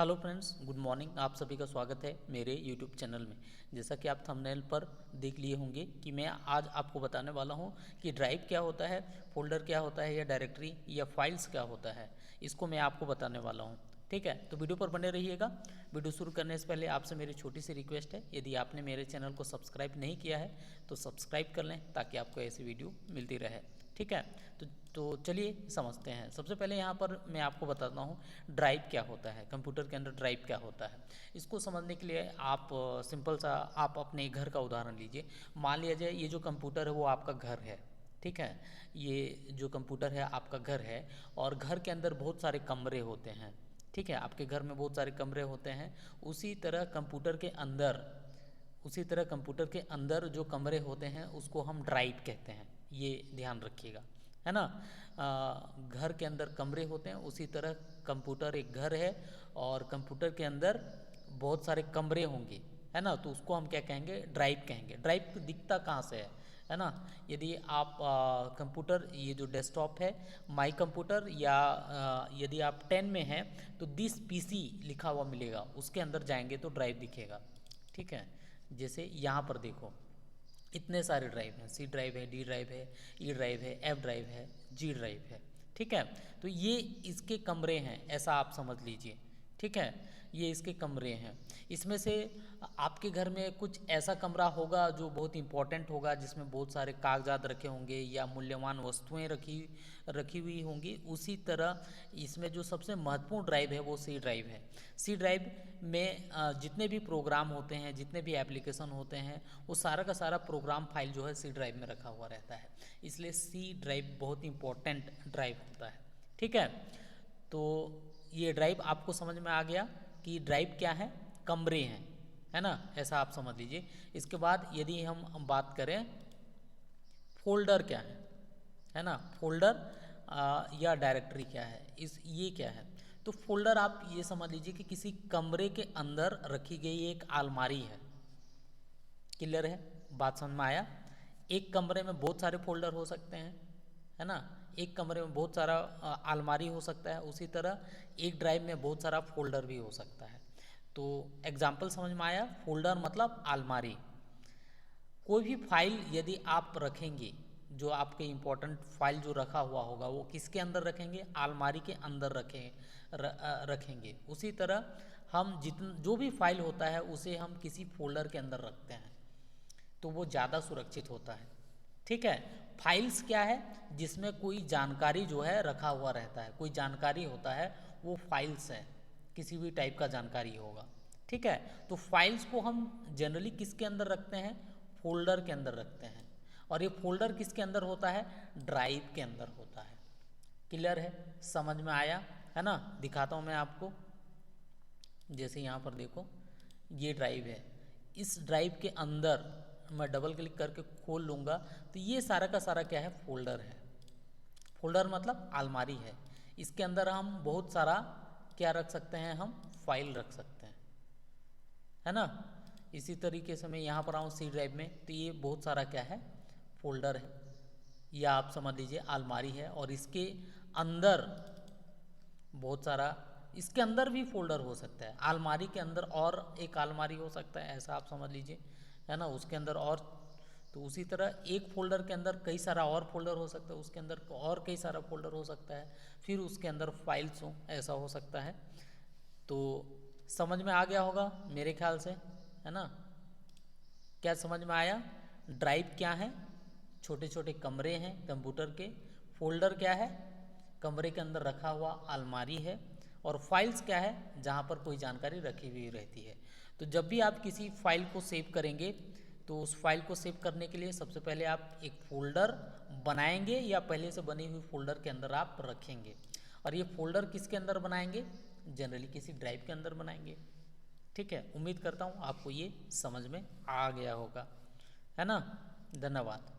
Hello friends, good morning. आप सभी का स्वागत है मेरे यूट्यूब चैनल में। जैसा कि आप थंबनेल पर देख लिए होंगे कि मैं आज आपको बताने वाला हूं कि ड्राइव क्या होता है, फोल्डर क्या होता है, या डायरेक्टरी या फाइल्स क्या होता है। इसको मैं आपको बताने वाला हूं। ठीक है, तो वीडियो पर बने रहिएगा। वीडियो शुरू करने से पहले आपसे मेरी छोटी सी रिक्वेस्ट है, यदि आपने मेरे चैनल को सब्सक्राइब नहीं किया है तो सब्सक्राइब कर लें ताकि आपको ऐसी वीडियो मिलती रहे। ठीक है, तो चलिए समझते हैं। सबसे पहले यहाँ पर मैं आपको बताता हूँ ड्राइव क्या होता है, कंप्यूटर के अंदर ड्राइव क्या होता है। इसको समझने के लिए आप सिंपल सा आप अपने घर का उदाहरण लीजिए। मान लिया जाए ये जो कंप्यूटर है वो आपका घर है। ठीक है, ये जो कंप्यूटर है आपका घर है और घर के अंदर बहुत सारे कमरे होते हैं। ठीक है, आपके घर में बहुत सारे कमरे होते हैं। उसी तरह कंप्यूटर के अंदर उसी तरह कंप्यूटर के अंदर जो कमरे होते हैं उसको हम ड्राइव कहते हैं। ये ध्यान रखिएगा, है ना। घर के अंदर कमरे होते हैं, उसी तरह कंप्यूटर एक घर है और कंप्यूटर के अंदर बहुत सारे कमरे होंगे, है ना। तो उसको हम क्या कहेंगे, ड्राइव कहेंगे। ड्राइव दिखता कहाँ से है ना। यदि आप कंप्यूटर, ये जो डेस्कटॉप है माई कंप्यूटर, या यदि आप 10 में हैं तो दिस पीसी लिखा हुआ मिलेगा, उसके अंदर जाएंगे तो ड्राइव दिखेगा। ठीक है, जैसे यहाँ पर देखो इतने सारे ड्राइव हैं। सी ड्राइव है, डी ड्राइव है, ई ड्राइव है, एफ ड्राइव है, जी ड्राइव है। ठीक है, तो ये इसके कमरे हैं, ऐसा आप समझ लीजिए। ठीक है, ये इसके कमरे हैं। इसमें से आपके घर में कुछ ऐसा कमरा होगा जो बहुत इंपॉर्टेंट होगा, जिसमें बहुत सारे कागजात रखे होंगे या मूल्यवान वस्तुएं रखी रखी हुई होंगी। उसी तरह इसमें जो सबसे महत्वपूर्ण ड्राइव है वो सी ड्राइव है। सी ड्राइव में जितने भी प्रोग्राम होते हैं, जितने भी एप्लीकेशन होते हैं, वो सारा का सारा प्रोग्राम फाइल जो है सी ड्राइव में रखा हुआ रहता है। इसलिए सी ड्राइव बहुत इंपॉर्टेंट ड्राइव होता है। ठीक है, तो ये ड्राइव आपको समझ में आ गया कि ड्राइव क्या है, कमरे हैं, है ना। ऐसा आप समझ लीजिए। इसके बाद यदि हम बात करें फोल्डर क्या है ना। फोल्डर या डायरेक्टरी क्या है, ये क्या है। तो फोल्डर आप ये समझ लीजिए कि किसी कमरे के अंदर रखी गई एक अलमारी है। क्लियर है, बात समझ में आया। एक कमरे में बहुत सारे फोल्डर हो सकते हैं, है ना। एक कमरे में बहुत सारा अलमारी हो सकता है। उसी तरह एक ड्राइव में बहुत सारा फोल्डर भी हो सकता है। तो एग्जाम्पल समझ में आया। फोल्डर मतलब अलमारी। कोई भी फाइल यदि आप रखेंगे, जो आपके इम्पोर्टेंट फाइल जो रखा हुआ होगा वो किसके अंदर रखेंगे, अलमारी के अंदर रखेंगे। उसी तरह हम जो भी फाइल होता है उसे हम किसी फोल्डर के अंदर रखते हैं तो वो ज़्यादा सुरक्षित होता है। ठीक है, फाइल्स क्या है, जिसमें कोई जानकारी जो है रखा हुआ रहता है, कोई जानकारी होता है, वो फाइल्स है। किसी भी टाइप का जानकारी होगा। ठीक है, तो फाइल्स को हम जनरली किसके अंदर रखते हैं, फोल्डर के अंदर रखते हैं। और ये फोल्डर किसके अंदर होता है, ड्राइव के अंदर होता है। क्लियर है, समझ में आया, है ना। दिखाता हूँ मैं आपको। जैसे यहाँ पर देखो ये ड्राइव है। इस ड्राइव के अंदर मैं डबल क्लिक करके खोल लूँगा तो ये सारा का सारा क्या है, फोल्डर है। फोल्डर मतलब अलमारी है। इसके अंदर हम बहुत सारा क्या रख सकते हैं, हम फाइल रख सकते हैं, है ना। इसी तरीके से मैं यहाँ पर आऊँ सी ड्राइव में तो ये बहुत सारा क्या है, फोल्डर है, या आप समझ लीजिए अलमारी है। और इसके अंदर बहुत सारा, इसके अंदर भी फोल्डर हो सकता है। अलमारी के अंदर और एक अलमारी हो सकता है, ऐसा आप समझ लीजिए, है ना। उसके अंदर और, तो उसी तरह एक फोल्डर के अंदर कई सारा और फोल्डर हो सकता है, उसके अंदर और कई सारा फोल्डर हो सकता है, फिर उसके अंदर फाइल्स हो, ऐसा हो सकता है। तो समझ में आ गया होगा मेरे ख्याल से, है ना। क्या समझ में आया, ड्राइव क्या है, छोटे छोटे कमरे हैं कंप्यूटर के। फोल्डर क्या है, कमरे के अंदर रखा हुआ अलमारी है। और फाइल्स क्या है, जहाँ पर कोई जानकारी रखी हुई रहती है। तो जब भी आप किसी फाइल को सेव करेंगे तो उस फाइल को सेव करने के लिए सबसे पहले आप एक फ़ोल्डर बनाएंगे या पहले से बनी हुई फ़ोल्डर के अंदर आप रखेंगे। और ये फ़ोल्डर किसके अंदर बनाएंगे, जनरली किसी ड्राइव के अंदर बनाएंगे। ठीक है, उम्मीद करता हूँ आपको ये समझ में आ गया होगा, है ना। धन्यवाद।